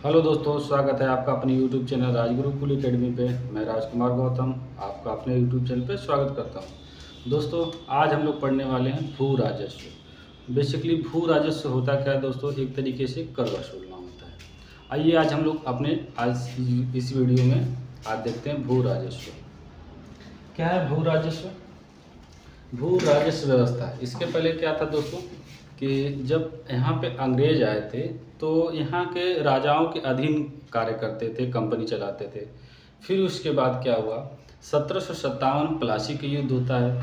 Hello दोस्तों, स्वागत है आपका अपने YouTube चैनल राजगुरुकुल एकेडमी पे। मैं राजकुमार गौतम आपका अपने YouTube चैनल पे स्वागत करता हूं। दोस्तों, आज हम लोग पढ़ने वाले हैं भू राजस्व। बेसिकली भू राजस्व होता क्या है दोस्तों? एक तरीके से कर वसूलना होता है। आइए आज हम लोग अपने आज इस वीडियो में आज देखते हैं भू राजस्व। क्या है भू राजस्व? भू राजस्व व्यवस्था। इसके पहले क्या था दोस्तों कि जब यहाँ पे अंग्रेज आए थे तो यहाँ के राजाओं के अधीन कार्य करते थे, कंपनी चलाते थे। फिर उसके बाद क्या हुआ, 1757 प्लासी का युद्ध होता है।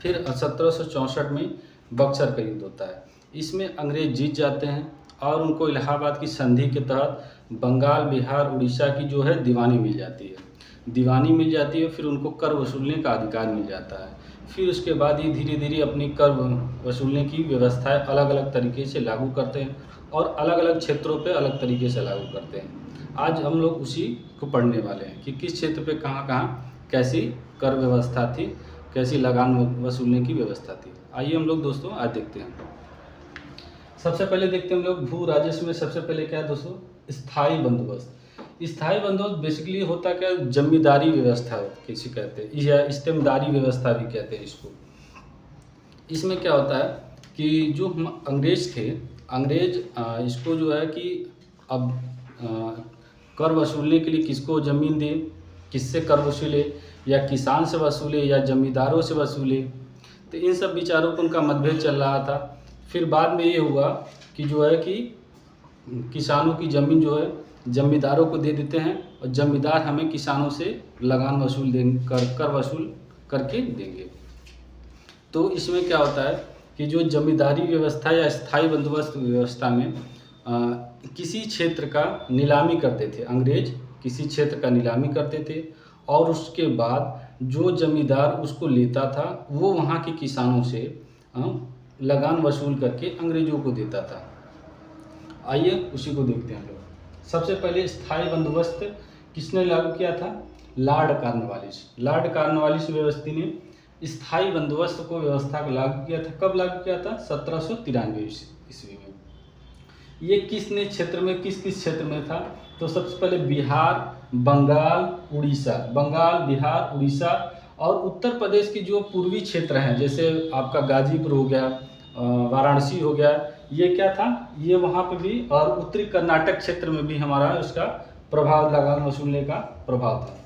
फिर 1764 में बक्सर का युद्ध होता है। इसमें अंग्रेज जीत जाते हैं और उनको इलाहाबाद की संधि के तहत बंगाल, बिहार, उड़ीसा की जो है दीवानी मिल जाती है। दीवानी मिल जाती है, फिर उनको कर वसूलने का अधिकार मिल जाता है। फिर उसके बाद ये धीरे धीरे अपनी कर वसूलने की व्यवस्थाएं अलग अलग तरीके से लागू करते हैं और अलग अलग क्षेत्रों पे अलग तरीके से लागू करते हैं। आज हम लोग उसी को पढ़ने वाले हैं कि किस क्षेत्र पे कहाँ कहाँ कैसी कर व्यवस्था थी, कैसी लगान वसूलने की व्यवस्था थी। आइए हम लोग दोस्तों आज देखते हैं। सबसे पहले देखते हैं हम लोग भू राजस्व में सबसे पहले क्या है दोस्तों, स्थायी बंदोबस्त। स्थायी बंदोबस्त बेसिकली होता क्या, जमींदारी व्यवस्था किसी कहते हैं या इस्तेमदारी व्यवस्था भी कहते हैं इसको। इसमें क्या होता है कि जो हम अंग्रेज थे, अंग्रेज इसको जो है कि अब कर वसूलने के लिए किसको ज़मीन दे, किससे कर वसूले, या किसान से वसूले या जमींदारों से वसूले। तो इन सब विचारों पर उनका मतभेद चल रहा था। फिर बाद में ये हुआ कि जो है कि किसानों की ज़मीन जो है जमींदारों को दे देते हैं और जमींदार हमें किसानों से लगान वसूल देंगे, कर वसूल करके देंगे। तो इसमें क्या होता है कि जो जमींदारी व्यवस्था या स्थायी बंदोबस्त व्यवस्था में किसी क्षेत्र का नीलामी करते थे अंग्रेज, किसी क्षेत्र का नीलामी करते थे और उसके बाद जो जमींदार उसको लेता था वो वहाँ के किसानों से लगान वसूल करके अंग्रेजों को देता था। आइए उसी को देखते हैं हम लोग। सबसे पहले स्थायी बंदोबस्त किसने लागू किया था? Lord Cornwallis. लॉर्ड कॉर्नवालिस व्यवस्था ने स्थायी बंदोबस्त को व्यवस्था को लागू किया था। कब लागू किया था? 1793 ईस्वी में। ये किसने क्षेत्र में, किस किस क्षेत्र में था? तो सबसे पहले बिहार, बंगाल, उड़ीसा, बंगाल, बिहार, उड़ीसा और उत्तर प्रदेश की जो पूर्वी क्षेत्र हैं, जैसे आपका गाजीपुर हो गया, वाराणसी हो गया, ये क्या था, ये वहाँ पे भी, और उत्तरी कर्नाटक क्षेत्र में भी हमारा इसका प्रभाव, लगान वसूलने का प्रभाव था।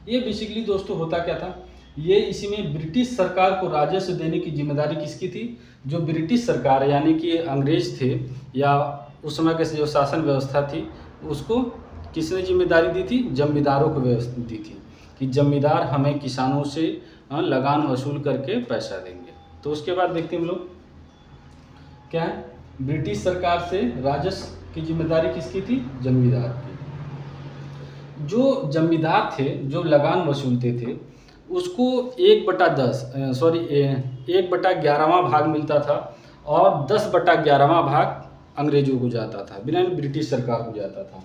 ये बेसिकली दोस्तों होता क्या था, ये इसी में ब्रिटिश सरकार को राजस्व देने की जिम्मेदारी किसकी थी? जो ब्रिटिश सरकार यानी कि अंग्रेज थे या उस समय के जो शासन व्यवस्था थी उसको किसने जिम्मेदारी दी थी? जमींदारों को व्यवस्था दी थी कि जमींदार हमें किसानों से लगान वसूल करके पैसा देंगे। तो उसके बाद देखते हैं हम लोग क्या है, ब्रिटिश सरकार से राजस्व की जिम्मेदारी किसकी थी? जमींदार की। जो जमींदार थे जो लगान वसूलते थे उसको 1/11वां भाग मिलता था और 10/11वां भाग अंग्रेजों को जाता था, बिना ब्रिटिश सरकार को जाता था।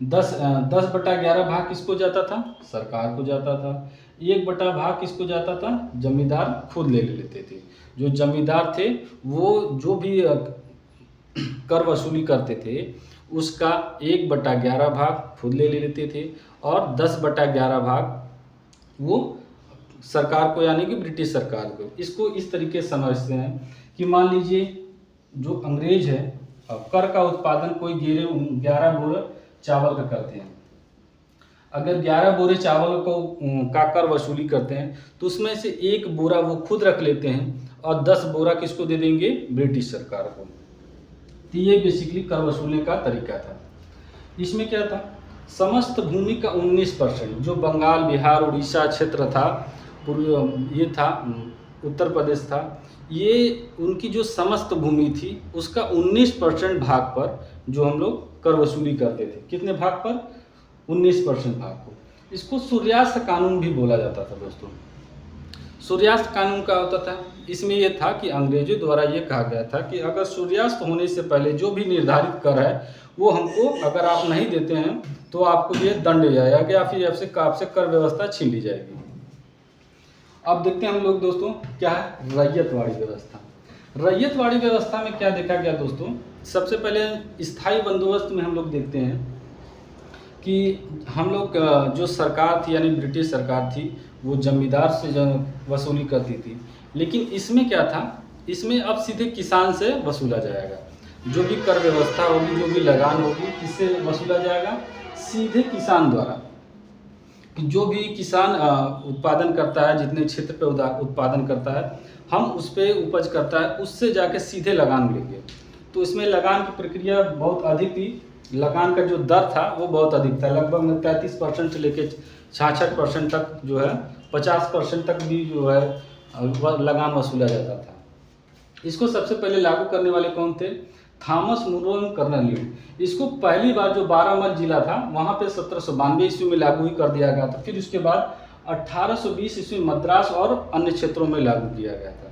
10/11 भाग किसको जाता था? सरकार को जाता था। 1 भाग किसको जाता था? जमींदार खुद ले लेते थे। जो जमींदार थे वो जो भी कर वसूली करते थे उसका 1/11 भाग खुद ले लेते थे और 10/11 भाग वो सरकार को यानी कि ब्रिटिश सरकार को। इसको इस तरीके से समझते हैं कि मान लीजिए जो अंग्रेज है कर का उत्पादन कोई 11 बोरे चावल का करते हैं। अगर 11 बोरे चावल को का कर वसूली करते हैं तो उसमें से 1 बोरा वो खुद रख लेते हैं और 10 बोरा किसको दे देंगे? ब्रिटिश सरकार को। तो ये बेसिकली कर वसूलने का तरीका था। इसमें क्या था, समस्त भूमि का 19% जो बंगाल, बिहार, उड़ीसा क्षेत्र था, पूर्व ये था, उत्तर प्रदेश था, ये उनकी जो समस्त भूमि थी उसका 19% भाग पर जो हम लोग कर वसूली करते थे। कितने भाग पर? 19% भाग को। इसको सूर्यास्त कानून भी बोला जाता था दोस्तों। सूर्यास्त कानून क्या होता था? इसमें यह था कि अंग्रेजों द्वारा ये कहा गया था कि अगर सूर्यास्त होने से पहले जो भी निर्धारित कर है वो हमको अगर आप नहीं देते हैं तो आपको ये दंड जाएगा या फिर आपसे कर व्यवस्था छीन ली जाएगी। अब देखते हैं हम लोग दोस्तों क्या है रैयतवाड़ी व्यवस्था। रैयतवाड़ी व्यवस्था में क्या देखा गया दोस्तों, सबसे पहले स्थायी बंदोबस्त में हम लोग देखते हैं कि हम लोग जो सरकार थी यानी ब्रिटिश सरकार थी वो जमींदार से जो वसूली करती थी, लेकिन इसमें क्या था, इसमें अब सीधे किसान से वसूला जाएगा। जो भी कर व्यवस्था होगी, जो भी लगान होगी, किससे वसूला जाएगा, सीधे किसान द्वारा। कि जो भी किसान उत्पादन करता है, जितने क्षेत्र पे उत्पादन करता है, हम उस पर उपज करता है, उससे जाके सीधे लगान लेंगे। तो इसमें लगान की प्रक्रिया बहुत अधिक थी। लगान का जो दर था वो बहुत अधिक था, लगभग 33% से लेकर 66% तक जो है, 50% तक भी जो है लगान वसूला जाता था। इसको सबसे पहले लागू करने वाले कौन थे, थॉमस मुनरो कर्नललीड। इसको पहली बार जो बारामल जिला था वहाँ पे 1792 ईस्वी में लागू ही कर दिया गया था। फिर उसके बाद 1820 ईस्वी मद्रास और अन्य क्षेत्रों में लागू किया गया था।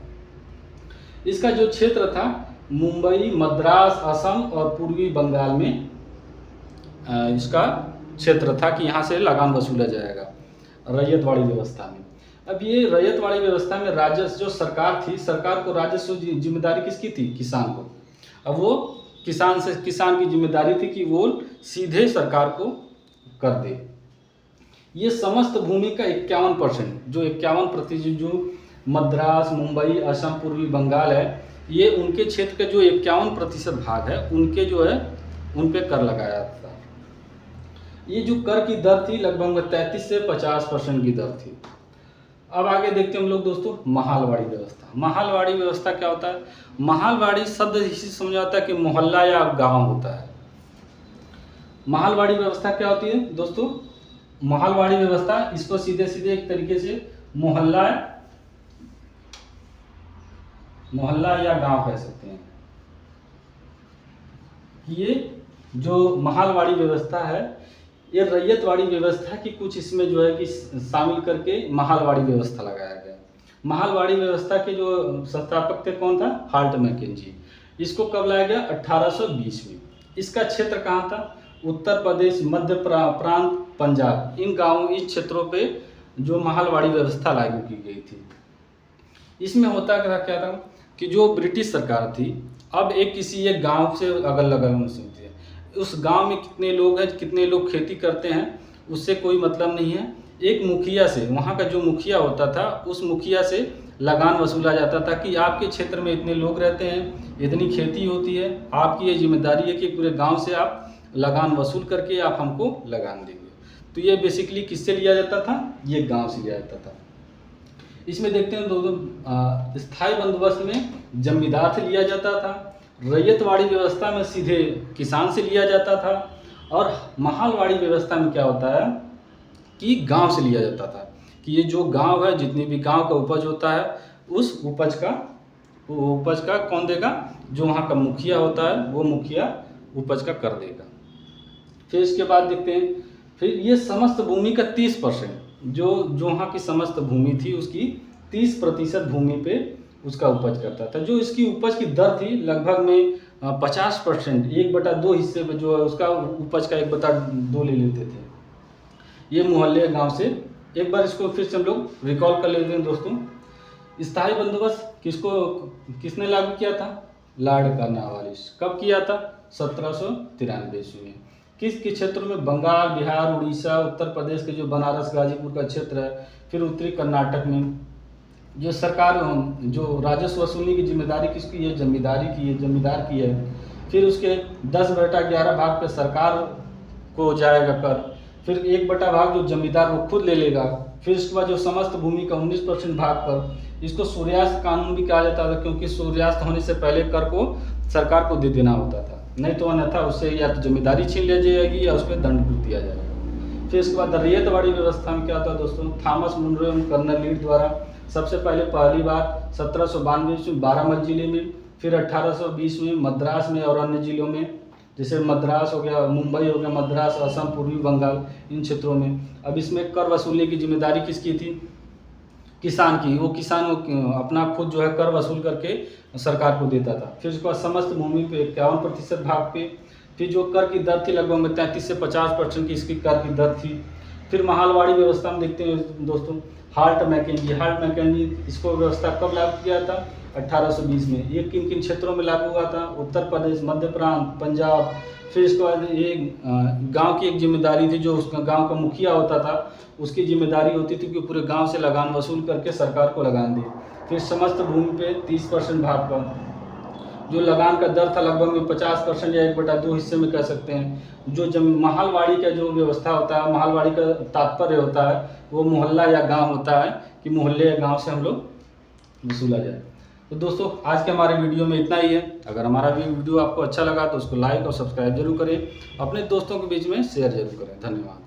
इसका जो क्षेत्र था मुंबई, मद्रास, असम और पूर्वी बंगाल में इसका क्षेत्र था कि यहाँ से लगान वसूला जाएगा रैयतवाड़ी व्यवस्था में। अब ये रैयतवाड़ी व्यवस्था में राजस्व, जो सरकार थी, सरकार को राजस्व जिम्मेदारी किसकी थी, किसान को। अब वो किसान की जिम्मेदारी थी कि वो सीधे सरकार को कर दे। ये समस्त भूमि का 51%, जो 51% जो मद्रास, मुंबई, असम, पूर्वी बंगाल है, ये उनके क्षेत्र का जो 51% भाग है, उनके जो है उन पे कर लगाया था। ये जो कर की दर थी लगभग 33 से 50% की दर थी। अब आगे देखते हैं हम लोग दोस्तों महालवाड़ी व्यवस्था। महालवाड़ी व्यवस्था क्या होता है, महालवाड़ी शब्द इसी समझ आता है कि मोहल्ला या गांव होता है। महालवाड़ी व्यवस्था क्या होती है दोस्तों, महालवाड़ी व्यवस्था, इसको सीधे सीधे एक तरीके से मोहल्ला या गांव कह सकते हैं। ये जो महालवाड़ी व्यवस्था है, ये रैयतवाड़ी व्यवस्था की कुछ इसमें जो है कि शामिल करके महालवाड़ी व्यवस्था लगाया गया। महालवाड़ी व्यवस्था के जो संस्थापक थे कौन था, हाल्ट मैकेंजी। इसको कब लाया गया, 1820 में। इसका क्षेत्र कहाँ था, उत्तर प्रदेश, मध्य प्रांत, पंजाब, इन गाँवों, इस क्षेत्रों पे जो महालवाड़ी व्यवस्था लागू की गई थी। इसमें होता क्या था कि जो ब्रिटिश सरकार थी, अब किसी एक गाँव से अगल लगल में सुनती है, उस गांव में कितने लोग हैं, कितने लोग खेती करते हैं, उससे कोई मतलब नहीं है। एक मुखिया से, वहाँ का जो मुखिया होता था, उस मुखिया से लगान वसूला जाता था कि आपके क्षेत्र में इतने लोग रहते हैं, इतनी खेती होती है, आपकी ये जिम्मेदारी है कि पूरे गांव से आप लगान वसूल करके आप हमको लगान देंगे। तो ये बेसिकली किससे लिया जाता था, ये गाँव से लिया जाता था। इसमें देखते हैं दोस्तों, स्थायी बंदोबस्त में जमींदार से लिया जाता था, रैयतवाड़ी व्यवस्था में सीधे किसान से लिया जाता था, और महालवाड़ी व्यवस्था में क्या होता है कि गांव से लिया जाता था कि ये जो गांव है, जितनी भी गांव का उपज होता है, उस उपज का कौन देगा, जो वहाँ का मुखिया होता है, वो मुखिया उपज का कर देगा। फिर इसके बाद देखते हैं, फिर ये समस्त भूमि का 30%, जो वहाँ की समस्त भूमि थी उसकी 30% भूमि पे उसका उपज करता था। जो इसकी उपज की दर थी लगभग में 50%, 1/2 हिस्से में जो है उसका उपज का 1/2 ले लेते थे ये मोहल्ले गांव से। एक बार इसको फिर से हम लोग रिकॉल कर लेते हैं दोस्तों। स्थायी बंदोबस्त किसने लागू किया था, लॉर्ड कॉर्नवालिस। कब किया था, 1793 ईस्वी में। किस क्षेत्र में, बंगाल, बिहार, उड़ीसा, उत्तर प्रदेश के जो बनारस, गाजीपुर का क्षेत्र है, फिर उत्तरी कर्नाटक में जो सरकार, जो राजस्व वसूलने की जिम्मेदारी किसकी है, जमींदार की है। फिर उसके 10/11 भाग पे सरकार को जाएगा कर, फिर 1 भाग जो जमींदार वो खुद ले लेगा। फिर उसके बाद जो समस्त भूमि का 19% भाग पर, इसको सूर्यास्त कानून भी कहा जाता था, क्योंकि सूर्यास्त होने से पहले कर को सरकार को दे देना होता था, नहीं तो अन्यथा उससे या तो जमींदारी छीन ली जाएगी या उस पर दंड दिया जाएगा। फिर इसके बाद रैयतवाड़ी व्यवस्था में क्या होता है दोस्तों, थॉमस मुनरो कर्नललीड द्वारा सबसे पहली बार 1792 में बारामल जिले में, फिर 1820 में मद्रास में और अन्य जिलों में, जैसे मद्रास हो गया, मुंबई हो गया, मद्रास, असम, पूर्वी बंगाल, इन क्षेत्रों में। अब इसमें कर वसूलने की जिम्मेदारी किसकी थी, किसान की। वो किसान अपना खुद जो है कर वसूल करके सरकार को देता था। फिर उसके बाद समस्त भूमि पे 51% भाग पे, फिर जो कर की दर थी लगभग 33 से 50% की इसकी कर की दर थी। फिर महालवाड़ी व्यवस्था में देखते हैं दोस्तों, हाल्ट मैकेंजी इसको व्यवस्था कब लागू किया था, 1820 में। ये किन किन क्षेत्रों में लागू हुआ था? उत्तर प्रदेश, मध्य प्रांत, पंजाब। फिर इसके बाद ये गांव की एक जिम्मेदारी थी, जो उस गांव का मुखिया होता था उसकी जिम्मेदारी होती थी कि पूरे गांव से लगान वसूल करके सरकार को लगान दी। फिर समस्त भूमि पे 30% भाग पर जो लगान का दर था लगभग में 50% या 1/2 हिस्से में कह सकते हैं। जो महालवाड़ी का जो व्यवस्था होता है, महालवाड़ी का तात्पर्य होता है वो मोहल्ला या गांव होता है कि मोहल्ले या गांव से हम लोग वसूला जाए। तो दोस्तों आज के हमारे वीडियो में इतना ही है। अगर हमारा वीडियो आपको अच्छा लगा तो उसको लाइक और सब्सक्राइब जरूर करें, अपने दोस्तों के बीच में शेयर जरूर करें। धन्यवाद।